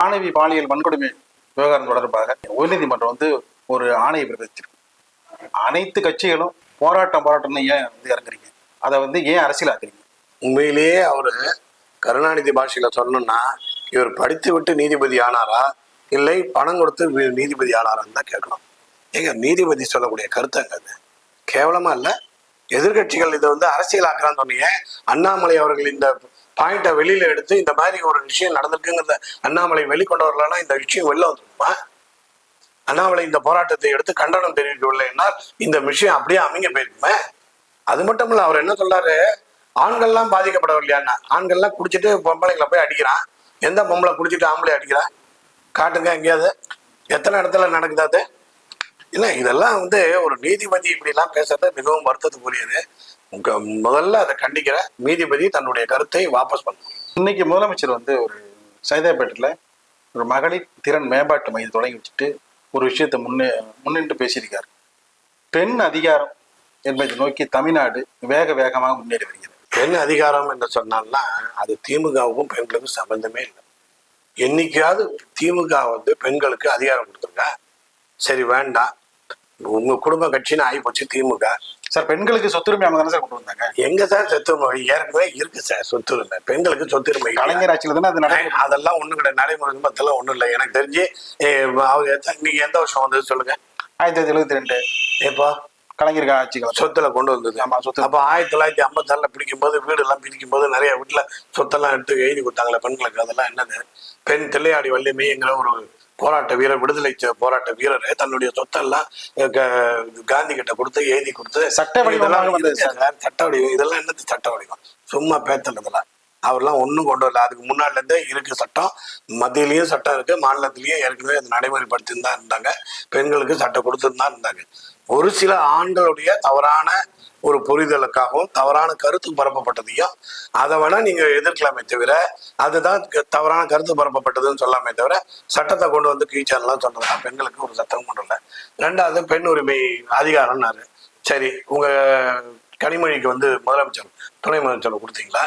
மாணவி பாலியல் வன்கொடுமை விவகாரம் தொடர்பாக உயர்நீதிமன்றம் ஒரு ஆணையை பிறப்பிச்சிருக்கு. அனைத்து கட்சிகளும் போராட்டம்னு ஏன் இறங்குறீங்க? அதை ஏன் அரசியலாக்குறீங்க? உண்மையிலேயே அவரு கருணாநிதி பாஷையில சொல்லணும்னா, இவர் படித்து விட்டு நீதிபதி ஆனாரா இல்லை பணம் கொடுத்து நீதிபதி ஆனாரான்னு தான் கேட்கணும். ஏங்க, நீதிபதி சொல்லக்கூடிய கருத்தங்க அது கேவலமா இல்ல? எதிர்கட்சிகள் இதை அரசியலாக்குறான்னு சொன்னீங்க. அண்ணாமலை அவர்கள் இந்த பாயிண்ட்டை வெளியில எடுத்து இந்த மாதிரி ஒரு விஷயம் நடந்திருக்குங்கிறத அண்ணாமலை வெளிக்கொண்டு வரலன்னா இந்த விஷயம் வெளில வந்துருமா? அண்ணாமலை இந்த போராட்டத்தை எடுத்து கண்டனம் தெரிவிக்கவில்லைன்னா இந்த விஷயம் அப்படியே அமைங்க போயிருக்குமே. அது மட்டும் இல்ல, அவர் என்ன சொல்றாரு, ஆண்கள்லாம் பாதிக்கப்படவில்லையான்னா, ஆண்கள்லாம் குடிச்சிட்டு பொம்பளைங்களை போய் அடிக்கிறான். எந்த பொம்பளை குடிச்சிட்டு ஆம்பளை அடிக்கிறான்? காட்டுங்க எங்கேயாவது. எத்தனை இடத்துல நடக்குது அது? இல்லை, இதெல்லாம் ஒரு நீதிபதி இப்படி எல்லாம் பேசுறது மிகவும் வருத்தத்துக்குரியது. முதல்ல அதை கண்டிக்கிற நீதிபதி தன்னுடைய கருத்தை வாபஸ் பண்ணணும். இன்னைக்கு முதலமைச்சர் ஒரு சைதாப்பேட்டில் ஒரு மகளிர் திறன் மேம்பாட்டு மையம் தொடங்கி வச்சுட்டு ஒரு விஷயத்தை முன்னின்று பேசியிருக்காரு. பெண் அதிகாரம் என்பதை நோக்கி தமிழ்நாடு வேகமாக முன்னேறி வருகிறது. பெண் அதிகாரம் என்று சொன்னால்னா அது திமுகவுக்கும் பெண்களுக்கும் சம்பந்தமே இல்லை. என்னைக்காவது திமுக பெண்களுக்கு அதிகாரம் கொடுத்துருக்கா? சரி, வேண்டாம், உங்க குடும்ப கட்சின்னு ஆகி போச்சு திமுக. சார், பெண்களுக்கு சொத்துரிமை அவங்க தானே சார் கொண்டு வந்தாங்க. எங்க சார் சொத்துரிமை? ஏற்கனவே இருக்கு சார் சொத்துரிமை. பெண்களுக்கு சொத்துரிமை கலைஞர் ஆட்சியில தானே அதெல்லாம் ஒண்ணு கிடையாது. நடைமுறை அதெல்லாம் ஒண்ணும் இல்லை. எனக்கு தெரிஞ்சு நீங்க எந்த வருஷம் வந்தது சொல்லுங்க? 1972. எப்போ கலைஞர் ஆட்சிகள் சொத்துல கொண்டு வந்தது? ஆமா, சொத்து. அப்ப 1956 பிடிக்கும் போது, வீடு எல்லாம் பிரிக்கும் போது நிறைய வீட்டுல சொத்தெல்லாம் எடுத்து எழுதி கொடுத்தாங்களே பெண்களுக்கு. அதெல்லாம் என்னது? பெண் தில்லையாடி வள்ளிமைங்கிற ஒரு போராட்ட வீரர், விடுதலை போராட்ட வீரர் தன்னுடைய சொத்தெல்லாம் காந்தி கிட்ட கொடுத்து எழுதி கொடுத்து சட்ட வடிவம். சட்ட வடிவம் இதெல்லாம் என்னது? சட்ட வடிவம் சும்மா பேத்தல். இதெல்லாம் அவர்லாம் ஒன்றும் கொண்டு வரல. அதுக்கு முன்னாடில இருந்தே இருக்கு சட்டம். மத்தியிலையும் சட்டம் இருக்கு, மாநிலத்திலையும் ஏற்கனவே அது நடைமுறைப்படுத்தின்னு தான் இருந்தாங்க. பெண்களுக்கு சட்டம் கொடுத்துன்னு தான் இருந்தாங்க. ஒரு சில ஆண்களுடைய தவறான ஒரு புரிதலுக்காகவும் தவறான கருத்து பரப்பப்பட்டதையும் அதை வேணா நீங்க எதிர்க்கலாமே தவிர, அதுதான் தவறான கருத்து பரப்பப்பட்டதுன்னு சொல்லாமே தவிர, சட்டத்தை கொண்டு கீழ்ச்சான்லாம் சொல்றதா பெண்களுக்கு ஒரு சட்டம் கொண்டு வரல. ரெண்டாவது, பெண் உரிமை அதிகாரம்னாரு. சரி, உங்க கனிமொழிக்கு முதலமைச்சர் துணை முதலமைச்சர் கொடுத்தீங்களா?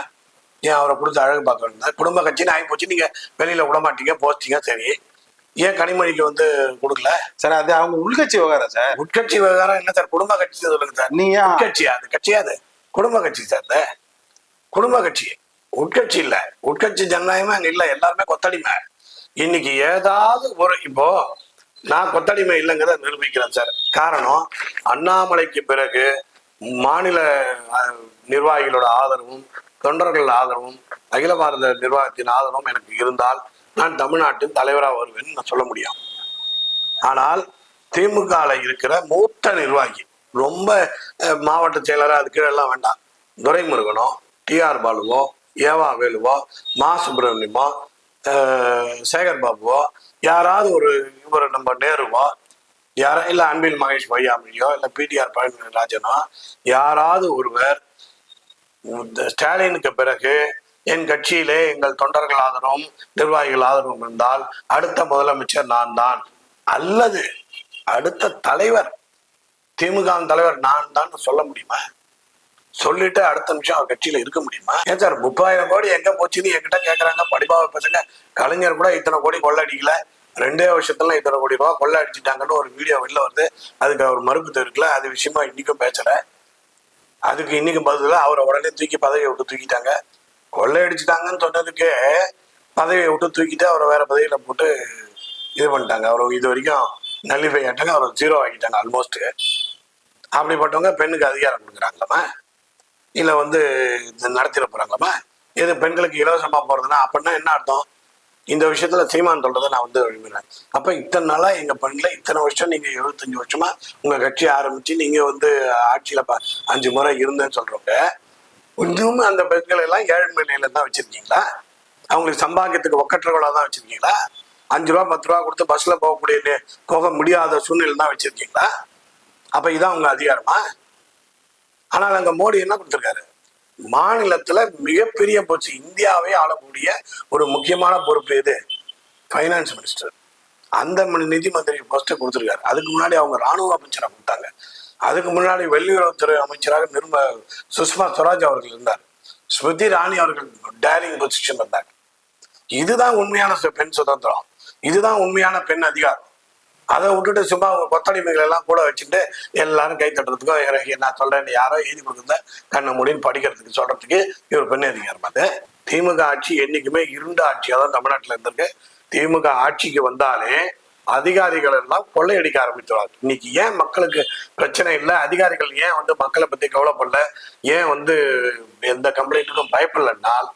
ஏன் அவரை கொடுத்து அழகு பார்க்க வேண்டியது? குடும்ப கட்சின்னு ஆகி போச்சு, நீங்க வெளியில விட மாட்டீங்க, போஸ்டிங்க. சரி, ஏன் கனிமொழிக்கு கொடுக்கல சார்? அது அவங்க உள்கட்சி விவகாரம் சார். உட்கட்சி விவகாரம் என்ன சார்? குடும்ப கட்சி சொல்லுங்க சார். நீங்க உட்கட்சியா? அது கட்சியா? அது குடும்ப கட்சி சார். குடும்ப கட்சி, உட்கட்சி இல்ல. உட்கட்சி ஜனநாயகமா இல்ல, எல்லாருமே கொத்தடிமை. இன்னைக்கு ஏதாவது இப்போ நான் கொத்தடிமை இல்லைங்கிறத நிரூபிக்கிறேன் சார். காரணம், அண்ணாமலைக்கு பிறகு மாநில நிர்வாகிகளோட ஆதரவும் தொண்டர்கள் ஆதரவும் அகில பாரத நிர்வாகத்தின் ஆதரவும் எனக்கு இருந்தால் நான் தமிழ்நாட்டின் தலைவராக வருவேன்னு நான் சொல்ல முடியும். ஆனால் திமுகல இருக்கிற மூத்த நிர்வாகி, ரொம்ப மாவட்ட செயலராக அது கீழே எல்லாம் வேண்டாம், துரைமுருகனோ, டிஆர் பாலுவோ, ஏவா வேலுவோ, மா சுப்பிரமணியமோ, சேகர் பாபுவோ, யாராவது ஒரு இவர் நம்ம நேருவோ, இல்லை அன்பில் மகேஷ் வையாமணியோ, இல்லை பிடிஆர் பழனிராஜனோ, யாராவது ஒருவர் ஸ்டாலினுக்கு பிறகு என் கட்சியிலே எங்கள் தொண்டர்கள் ஆதரவும் நிர்வாகிகள் ஆதரவும் இருந்தால் அடுத்த முதலமைச்சர் நான் தான், அல்லது அடுத்த தலைவர் திமுக தலைவர் நான் தான் சொல்ல முடியுமா? சொல்லிட்டு அடுத்த நிமிஷம் அவர் கட்சியில இருக்க முடியுமா? ஏன் சார் 30,000 கோடி எங்க போச்சுன்னு என்கிட்ட கேட்கறாங்க படிப்பாவை பசங்க. கலைஞர் கூட இத்தனை கோடி கொள்ளடிக்கல, 2 வருஷத்துல இத்தனை கோடி ரூபாய் கொள்ள அடிச்சுட்டாங்கன்னு ஒரு வீடியோ வெளில வருது. அதுக்கு அவர் மறுப்பு தெரிவிக்கல. அது விஷயமா இன்னைக்கும் பேசல. அதுக்கு இன்னைக்கு பதில அவரை உடனே பதவியை விட்டு தூக்கிட்டாங்க. கொள்ளையடிச்சுட்டாங்கன்னு சொன்னதுக்கு பதவியை விட்டு தூக்கிட்டு அவரை வேற பதவியில போட்டு இது பண்ணிட்டாங்க. அவரை இது வரைக்கும் நல்லிஃபை ஆயிட்டாங்க, அவரை 0 ஆகிட்டாங்க ஆல்மோஸ்ட். அப்படிப்பட்டவங்க பெண்ணுக்கு அதிகாரம் கொடுக்குறாங்களாமா? இல்லை நடத்திட போறாங்களாமா? எது பெண்களுக்கு இலவசமா போறதுன்னா அப்படின்னா என்ன அர்த்தம்? இந்த விஷயத்துல சீமான் சொல்றதை நான் விரும்புகிறேன். அப்ப இத்தனை நாளா எங்க பெண்களை இத்தனை வருஷம், நீங்க 75 வருஷமா உங்க கட்சி ஆரம்பிச்சு நீங்க ஆட்சியில 5 முறை இருந்தேன்னு சொல்றவங்க, இன்னும் அந்த பெண்களை எல்லாம் ஏழ்மை நிலையில தான் வச்சிருக்கீங்களா? அவங்களுக்கு சம்பாதிக்கிறதுக்கு ஒக்கற்றவர்களா தான் வச்சிருக்கீங்களா? 5 ரூபா 10 ரூபா கொடுத்து பஸ்ல போக முடியாத சூழ்நிலை தான் வச்சிருக்கீங்களா? அப்ப இதான் உங்க அதிகாரமா? ஆனால் அங்க மோடி என்ன கொடுத்திருக்காரு? மாநிலத்துல மிகப்பெரிய போச்சு, இந்தியாவே ஆளக்கூடிய ஒரு முக்கியமான பொறுப்பு எது? Finance minister. அந்த நிதி மந்திரி போஸ்ட்டை கொடுத்திருக்காரு. அதுக்கு முன்னாடி அவங்க ராணுவ அமைச்சராக கொடுத்தாங்க. அதுக்கு முன்னாடி வெளியுறவுத்துறை அமைச்சராக சுஷ்மா ஸ்வராஜ் அவர்கள் இருந்தார். ஸ்மிருதி இரானி அவர்கள் டேரிங் பொசிஷன் இருந்தாங்க. இதுதான் உண்மையான பெண் சுதந்திரம், இதுதான் உண்மையான பெண் அதிகாரம். அதை விட்டுட்டு சும்மா கொத்தடிமைகள் எல்லாம் கூட வச்சுட்டு எல்லாரும் கை தட்டுறதுக்கும் நான் சொல்றேன் யாரோ எழுதி கொடுக்குறத கண்ணை முடின்னு படிக்கிறதுக்கு சொல்றதுக்கு இவர் பெண் அதிகாரம். அது திமுக ஆட்சி என்னைக்குமே இருண்ட ஆட்சியாக தான் தமிழ்நாட்டில் இருந்திருக்கு. திமுக ஆட்சிக்கு வந்தாலே அதிகாரிகள் எல்லாம் கொள்ளையடிக்க ஆரம்பித்துவாங்க. இன்னைக்கு ஏன் மக்களுக்கு பிரச்சனை இல்லை, அதிகாரிகள் ஏன் மக்களை பத்தி கவலைப்படல, ஏன் எந்த கம்ப்ளைண்ட்டுக்கும் பயப்படலைன்னால்,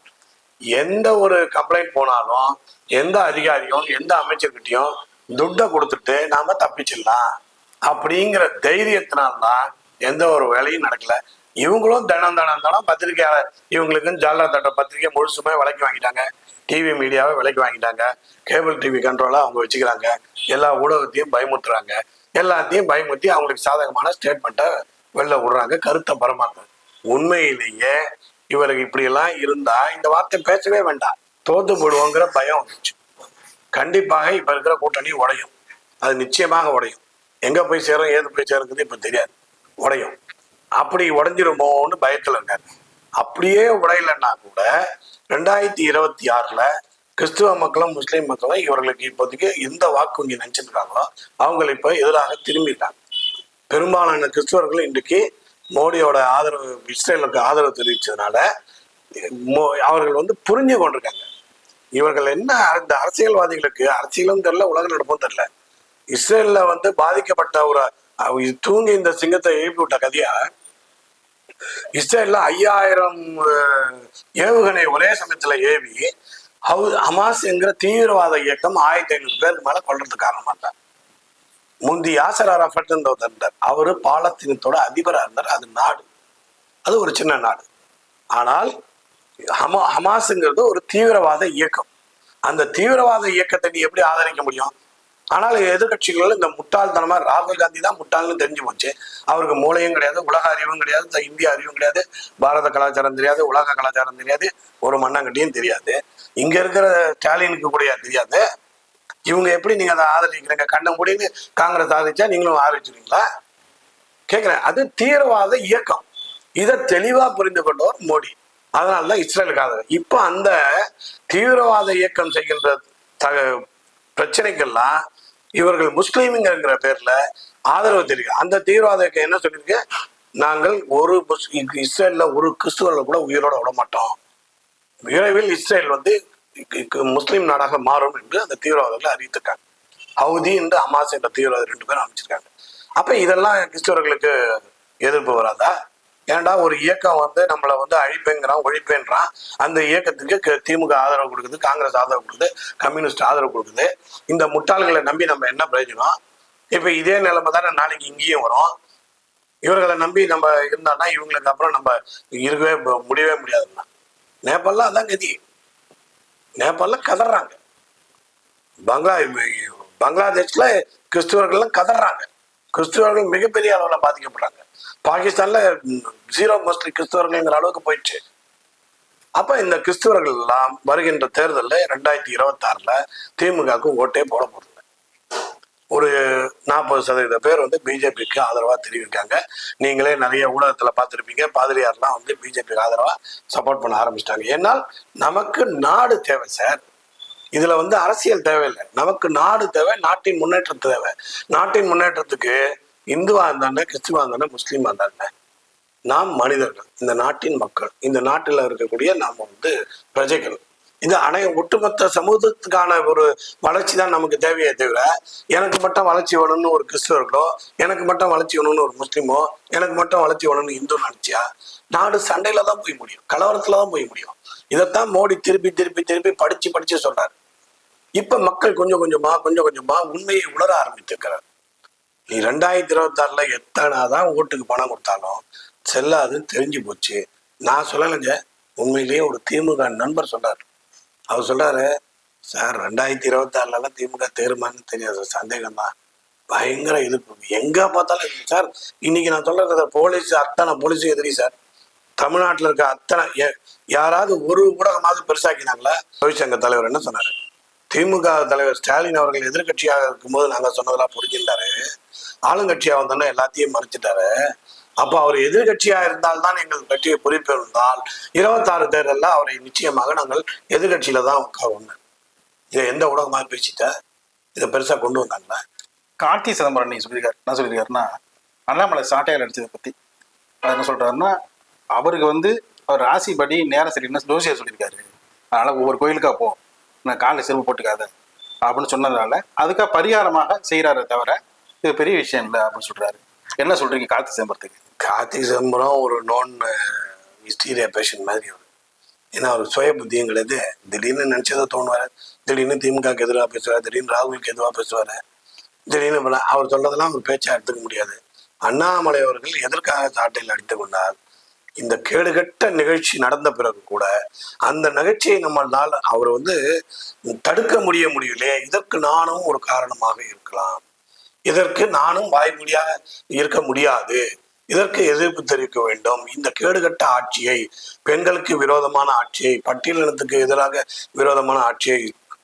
எந்த ஒரு கம்ப்ளைண்ட் போனாலும் எந்த அதிகாரியும் எந்த அமைச்சர்கிட்டையும் துட்டை கொடுத்துட்டு நாம தப்பிச்சிடலாம் அப்படிங்கிற தைரியத்தினால்தான் எந்த ஒரு வேலையும் நடக்கல. இவங்களும் தினம் பத்திரிகையாளர், இவங்களுக்குன்னு ஜாலரா தட்ட பத்திரிகை முழுசுமே விலைக்கு வாங்கிட்டாங்க, டிவி மீடியாவை விலைக்கு வாங்கிட்டாங்க, கேபிள் டிவி கண்ட்ரோலா அவங்க வச்சுக்கிறாங்க, எல்லா ஊடகத்தையும் பயமுறுத்துறாங்க, எல்லாத்தையும் பயமுறுத்தி அவங்களுக்கு சாதகமான ஸ்டேட்மெண்ட்டை வெளில விடுறாங்க, கருத்தை பரமாங்க. உண்மையிலேயே இவருக்கு இப்படி எல்லாம் இருந்தா இந்த வார்த்தை பேசவே வேண்டாம், தோத்து போடுவோங்கிற பயம் வந்துச்சு. கண்டிப்பாக இப்ப இருக்கிற கூட்டணி உடையும், அது நிச்சயமாக உடையும். எங்க போய் சேரும் ஏது போய் சேருங்கிறது இப்ப தெரியாது, உடையும். அப்படி உடைஞ்சிருமோன்னு பயத்துல இருக்காரு. அப்படியே உடையலன்னா கூட 2026 கிறிஸ்துவ மக்களும் முஸ்லீம் மக்களும் இவர்களுக்கு இப்போதைக்கு எந்த வாக்கு இங்க நினைச்சிருக்காங்களோ அவங்களை இப்ப எதிராக திரும்பிட்டாங்க. பெரும்பாலான கிறிஸ்துவர்கள் இன்றைக்கு மோடியோட ஆதரவு, இஸ்ரேலுக்கு ஆதரவு தெரிவிச்சதுனால அவர்கள் புரிஞ்சு கொண்டிருக்காங்க. இவர்கள் என்ன, இந்த அரசியல்வாதிகளுக்கு அரசியலும் தெரியல, உலக நடப்பும் தெரியல. இஸ்ரேல்ல பாதிக்கப்பட்ட ஒரு தூங்கி இந்த சிங்கத்தை எழுப்பி விட்ட கதையா, இஸ்ரேல்ல 5000 ஏவுகணை ஒரே சமயத்துல ஏவி ஹமாஸ் என்கிற தீவிரவாத இயக்கம் 1500 பேருக்கு மேல கொள்றதுக்கு காரணமா இருந்தார். முந்தி யாசர் அரஃபத் இருந்தார், அவரு பாலஸ்தீனத்தோட அதிபரா இருந்தார். அது நாடு, அது ஒரு சின்ன நாடு. ஆனால் ஹமாஸ்ங்கிறது ஒரு தீவிரவாத இயக்கம். அந்த தீவிரவாத இயக்கத்தை நீ எப்படி ஆதரிக்க முடியும்? ஆனால் எதிர்கட்சிகள் இந்த முட்டாள்தனமா, ராகுல் காந்தி தான் முட்டாள்னு தெரிஞ்சு போச்சு. அவருக்கு மூளையும் கிடையாது, உலக அறிவும் கிடையாது, இந்திய அறிவும் கிடையாது, பாரத கலாச்சாரம் தெரியாது, உலக கலாச்சாரம் தெரியாது, ஒரு மண்ணாங்கட்டியும் தெரியாது, இங்க இருக்கிற ஸ்டாலினுக்கு கூட தெரியாது. இவங்க எப்படி நீங்க அதை ஆதரிக்கிறீங்க? கண்ண முடின்னு காங்கிரஸ் ஆதரிச்சா நீங்களும் ஆதரிச்சுருவீங்களா கேட்கிறேன். அது தீவிரவாத இயக்கம். இதை தெளிவா புரிந்து கொண்டவர் மோடி. அதனாலதான் இஸ்ரேலுக்கு ஆதரவு. இப்ப அந்த தீவிரவாத இயக்கம் செய்கின்ற பிரச்சனைகள்லாம் இவர்கள் முஸ்லீம்ங்கிற பேர்ல ஆதரவு தெரிவிக்க. அந்த தீவிரவாத இயக்கம் என்ன சொல்லியிருக்கு? நாங்கள் இஸ்ரேல்ல ஒரு கிறிஸ்துவர்களை கூட உயிரோட விட மாட்டோம், விரைவில் இஸ்ரேல் முஸ்லீம் நாடாக மாறும் என்று அந்த தீவிரவாதிகளை அறிவித்திருக்காங்க. ஹவுதி என்று ஹமாஸ் என்ற தீவிரவாதி 2 பேரும் அமைச்சிருக்காங்க. அப்ப இதெல்லாம் கிறிஸ்தவர்களுக்கு எதிர்ப்பு வராதா? ஏன்டா ஒரு இயக்கம் நம்மளை அழிப்பேங்கிறான், ஒழிப்பேன்றான், அந்த இயக்கத்துக்கு திமுக ஆதரவு கொடுக்குது, காங்கிரஸ் ஆதரவு கொடுக்குது, கம்யூனிஸ்ட் ஆதரவு கொடுக்குது. இந்த முட்டாள்களை நம்பி நம்ம என்ன பிரயோஜனம்? இப்ப இதே நிலைமை தானே நாளைக்கு இங்கேயும் வரும். இவர்களை நம்பி நம்ம இருந்தான்னா இவங்களுக்கு அப்புறம் நம்ம இருக்கவே முடியவே முடியாதுன்னா. நேபாளில் அதான் கதி. நேபாளில் கதறாங்க, பங்களாதேஷ்ல கிறிஸ்துவர்கள்லாம் கதறாங்க, கிறிஸ்துவர்கள் மிகப்பெரிய அளவில் பாதிக்கப்படுறாங்க. பாகிஸ்தான்ல 0 மோஸ்ட்லி கிறிஸ்தவர்கள்ங்கிற அளவுக்கு போயிடுச்சு. அப்ப இந்த கிறிஸ்தவர்கள் எல்லாம் வருகின்ற தேர்தலில் 2026 திமுகவுக்கு ஓட்டே போட போறது. ஒரு 40% பேர் பிஜேபிக்கு ஆதரவா தெரிவிக்காங்க. நீங்களே நிறைய ஊடகத்துல பார்த்துருப்பீங்க, பாதிரியார்லாம் பிஜேபிக்கு ஆதரவா சப்போர்ட் பண்ண ஆரம்பிச்சிட்டாங்க. ஏன்னால் நமக்கு நாடு தேவை சார், இதுல அரசியல் தேவையில்லை, நமக்கு நாடு தேவை, நாட்டின் முன்னேற்றம் தேவை. நாட்டின் முன்னேற்றத்துக்கு இந்துவா இருந்தானே, கிறிஸ்துவா இருந்தானே, முஸ்லீமா இருந்தானே, நாம் மனிதர்கள், இந்த நாட்டின் மக்கள், இந்த நாட்டில் இருக்கக்கூடிய நாம் பிரஜைகள். இது ஒட்டுமொத்த சமூகத்துக்கான ஒரு வளர்ச்சி தான் நமக்கு தேவையே தவிர, எனக்கு மட்டும் வளர்ச்சி வேணும்னு ஒரு கிறிஸ்தவர்களோ, எனக்கு மட்டும் வளர்ச்சி வேணும்னு ஒரு முஸ்லீமோ, எனக்கு மட்டும் வளர்ச்சி வேணும்னு இந்து நினைச்சியா நாடு சண்டையில தான் போய் முடியும், கலவரத்துல தான் போய் முடியும். இதைத்தான் மோடி திருப்பி திருப்பி திருப்பி படிச்சு சொல்றாரு. இப்ப மக்கள் கொஞ்சம் கொஞ்சமா உண்மையை உணர ஆரம்பித்திருக்கிறார். நீ 2026 எத்தனாதான் ஓட்டுக்கு பணம் கொடுத்தாலும் செல்லாதுன்னு தெரிஞ்சு போச்சு. நான் சொல்லலைங்க, உண்மையிலேயே ஒரு திமுக நண்பர் சொல்றாரு. அவர் சொல்றாரு, சார் 2026 திமுக தேருமான்னு தெரியாது, சந்தேகம் தான், பயங்கர எதிர்ப்பு, எங்க பார்த்தாலும் சார். இன்னைக்கு நான் சொல்றது போலீஸ், அத்தனை போலீஸும் எதிரி சார். தமிழ்நாட்டில் இருக்க அத்தனை யாராவது ஒரு ஊடகமாவது பெருசாக்கினாங்களா? தொழிற்சங்க தலைவர் என்ன சொன்னாரு? திமுக தலைவர் ஸ்டாலின் அவர்கள் எதிர்கட்சியாக இருக்கும்போது நாங்க சொன்னதெல்லாம் புரிஞ்சிருந்தாரு, ஆளுங்கட்சியா வந்தோன்னா எல்லாத்தையும் மறைச்சிட்டாரு. அப்போ அவர் எதிர்கட்சியா இருந்தால்தான் எங்கள் கட்சியை பொறுப்பு இருந்தால் 26 தேர்தலில் அவரை நிச்சயமாக நாங்கள் எதிர்கட்சியில தான் உட்காருவோம். இதை எந்த ஊடகமாக பேசிட்டா இதை பெருசா கொண்டு வந்தாங்களா? கார்த்தி சிதம்பரம் நீ சொல்லியிருக்காரு, என்ன சொல்லியிருக்காருன்னா அண்ணாமலை சாட்டையால் அடிச்சதை பத்தி அவர் என்ன சொல்றாருன்னா, அவருக்கு வந்து அவர் ராசிப்படி நேரம் சரின்னு ஜோசியர் சொல்லியிருக்காரு, அதனால ஒவ்வொரு கோயிலுக்கா போ, நான் காலில் செருப்பு போட்டுக்காத அப்படின்னு சொன்னதுனால அதுக்காக பரிகாரமாக செய்யறாரு தவிர இது பெரிய விஷயம் இல்லை அப்படின்னு சொல்றாரு. என்ன சொல்றீங்க கார்த்தி சிதம்பரத்துக்கு? கார்த்திக் சிதம்பரம் ஒரு நோன் ஹிஸ்டீரியா பேஷண்ட் மாதிரி அவர். ஏன்னா அவர் சுய புத்தியும் கிடையாது. திடீர்னு நினைச்சதை தோணுவாரு, திடீர்னு திமுகக்கு எதிராக பேசுவார், திடீர்னு ராகுலுக்கு எதிராக பேசுவார், திடீர்னு அவர் சொல்றதெல்லாம் ஒரு பேச்சா எடுத்துக்க முடியாது. அண்ணாமலை அவர்கள் எதற்காக சாட்டையில் அடித்து கொண்டால், இந்த கேடுகட்ட நிகழ்ச்சி நடந்த பிறகு கூட அந்த நிகழ்ச்சியை நம்மளால் அவர் வந்து தடுக்க முடியலையே, இதற்கு நானும் ஒரு காரணமாக இருக்கலாம், இதற்கு நானும் வாய்மொழியாக இருக்க முடியாது, இதற்கு எதிர்ப்பு தெரிவிக்க வேண்டும், இந்த கேடுகட்ட ஆட்சியை, பெண்களுக்கு விரோதமான ஆட்சியை, பட்டியலினத்துக்கு எதிராக விரோதமான ஆட்சியை,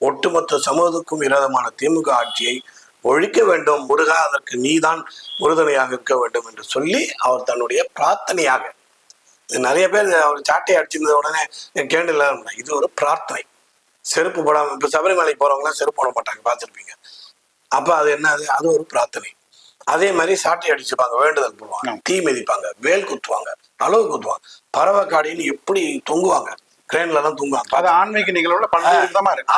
ஒட்டுமொத்த சமூகத்துக்கும் விரோதமான திமுக ஆட்சியை ஒழிக்க வேண்டும், முருகா அதற்கு நீதான் உறுதுணையாக இருக்க வேண்டும் என்று சொல்லி அவர் தன்னுடைய பிரார்த்தனையாக, நிறைய பேர் அவர் சாட்டை அடிச்சிருந்த உடனே கேண்டில், இது ஒரு பிரார்த்தனை. செருப்பு போடாம இப்ப சபரிமலை போறவங்களாம் செருப்பு போட மாட்டாங்க, பார்த்துருப்பீங்க. அப்ப அது என்ன, அது ஒரு பிரார்த்தனை. அதே மாதிரி சாட்டை அடிச்சுப்பாங்க, வேண்டுதல் போடுவாங்க, தீ மிதிப்பாங்க, வேல் குத்துவாங்க, அளவு குத்துவாங்க, பறவை காடின்னு எப்படி தொங்குவாங்க, கிரேன்ல எல்லாம் தூங்குவாங்க. அது ஆன்மீக நிகழ்வுல பல்வேறு விதமா இருக்கு.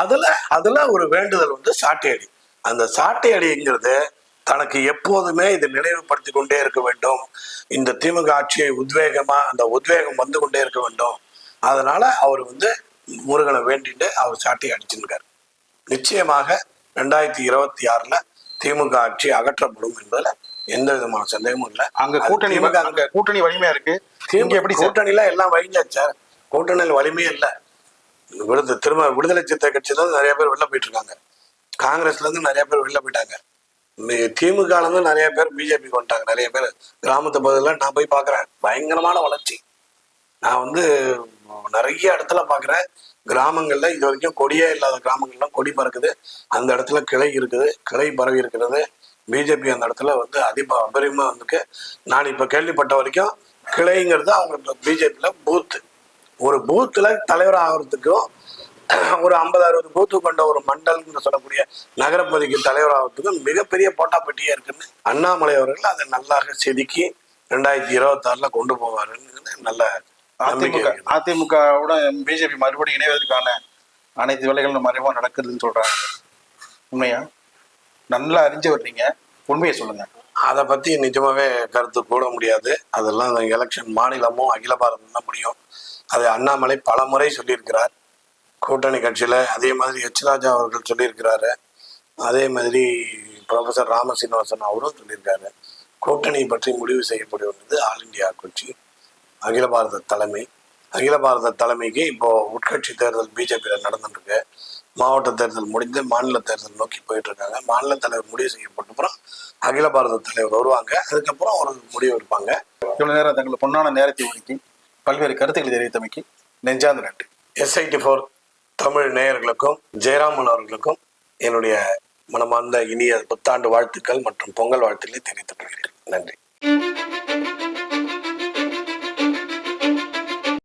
அதுல ஒரு வேண்டுதல் வந்து சாட்டை அடி. அந்த சாட்டை அடிங்கிறது தனக்கு எப்போதுமே இதை நினைவுபடுத்தி கொண்டே இருக்க வேண்டும், இந்த திமுக ஆட்சியை அந்த உத்வேகம் வந்து கொண்டே இருக்க வேண்டும். அதனால அவர் வந்து முருகனை வேண்டிட்டு அவர் சாட்டை அடிச்சிருக்காரு. நிச்சயமாக 2026 திமுக ஆட்சி அகற்றப்படும் என்பதுல எந்த விதமான சந்தேகமும் இல்லை. அங்க கூட்டணி வலிமையா இருக்கு. கூட்டணியில எல்லாம் வழிஞ்சாச்சு சார். கூட்டணியில் வலிமையே இல்லை. விடுதலை சிறுத்தை கட்சி தான் நிறைய பேர் வெளில போயிட்டு இருக்காங்க, காங்கிரஸ்ல இருந்து நிறைய பேர் வெளில போயிட்டாங்க, திமுக இருந்து நிறைய பேர் பிஜேபிக்கு வந்துட்டாங்க. நிறைய பேர் கிராமத்து பகுதியில் நான் போய் பார்க்குறேன், பயங்கரமான வளர்ச்சி. நான் வந்து நிறைய இடத்துல பார்க்குறேன், கிராமங்கள்ல இது வரைக்கும் கொடியே இல்லாத கிராமங்கள்லாம் கொடி பறக்குது, அந்த இடத்துல கிளை இருக்குது, கிளை பரவி இருக்கிறது. பிஜேபி அந்த இடத்துல வந்து அபரிமா வந்துருக்கு. நான் இப்ப கேள்விப்பட்ட வரைக்கும் கிளைங்கிறது அவங்க பிஜேபியில பூத்து, ஒரு பூத்துல தலைவர் ஆகிறதுக்கும் ஒரு 50-60 பூத்து கொண்ட ஒரு மண்டல்னு சொல்லக்கூடிய நகரப்பகுதிக்கு தலைவர் ஆகிறதுக்கும் மிகப்பெரிய போட்டாப்பட்டியா இருக்குன்னு அதிமுக அவர்கள் அதை நல்லாக செதுக்கி 2026 கொண்டு போவாருன்னு நல்ல அதிமுகவோட பிஜேபி மறுபடியும் இணைவதற்கான அனைத்து வேலைகளும் மறைவா நடக்குதுன்னு சொல்றாங்க. உண்மையா? நல்லா அறிஞ்சவர் நீங்க, உண்மையை சொல்லுங்க. அதை பத்தி நிஜமாவே கருத்து போட முடியாது. அதெல்லாம் எலெக்ஷன் மாநிலமும் அகில பாரதம் தான் முடியும். அதை அண்ணாமலை பல முறை சொல்லியிருக்கிறார் கூட்டணி கட்சியில. அதே மாதிரி ராஜா அவர்கள் சொல்லியிருக்கிறாரு, அதே மாதிரி ப்ரொஃபசர் ராமசீனிவாசன் அவரும் சொல்லியிருக்காரு. கூட்டணி பற்றி முடிவு செய்யப்படுவது ஆல் இண்டியா கட்சி, அகில பாரத தலைமை. அகில பாரத தலைமைக்கு இப்போ உட்கட்சி தேர்தல் பிஜேபியில் நடந்துருக்கு. மாவட்ட தேர்தல் முடிந்து மாநில தேர்தல் நோக்கி போயிட்டு இருக்காங்க. மாநில தலைவர் முடிவு செய்யப்பட்டப்புறம் அகில பாரத தலைவர் வருவாங்க, அதுக்கப்புறம் ஒரு முடிவு எடுப்பாங்க. இவ்வளவு நேரம் தங்களை பொன்னான நேரத்தை ஒதுக்கி பல்வேறு கருத்துக்களை தெரிவித்தமைக்கு நெஞ்சார்ந்த நன்றி. SIT4 தமிழ் நேயர்களுக்கும் ஜெயராமன் அவர்களுக்கும் என்னுடைய மனமார்ந்த இனிய புத்தாண்டு வாழ்த்துக்கள் மற்றும் பொங்கல் வாழ்த்துக்களை தெரிவித்துக் கொள்கிறேன். நன்றி.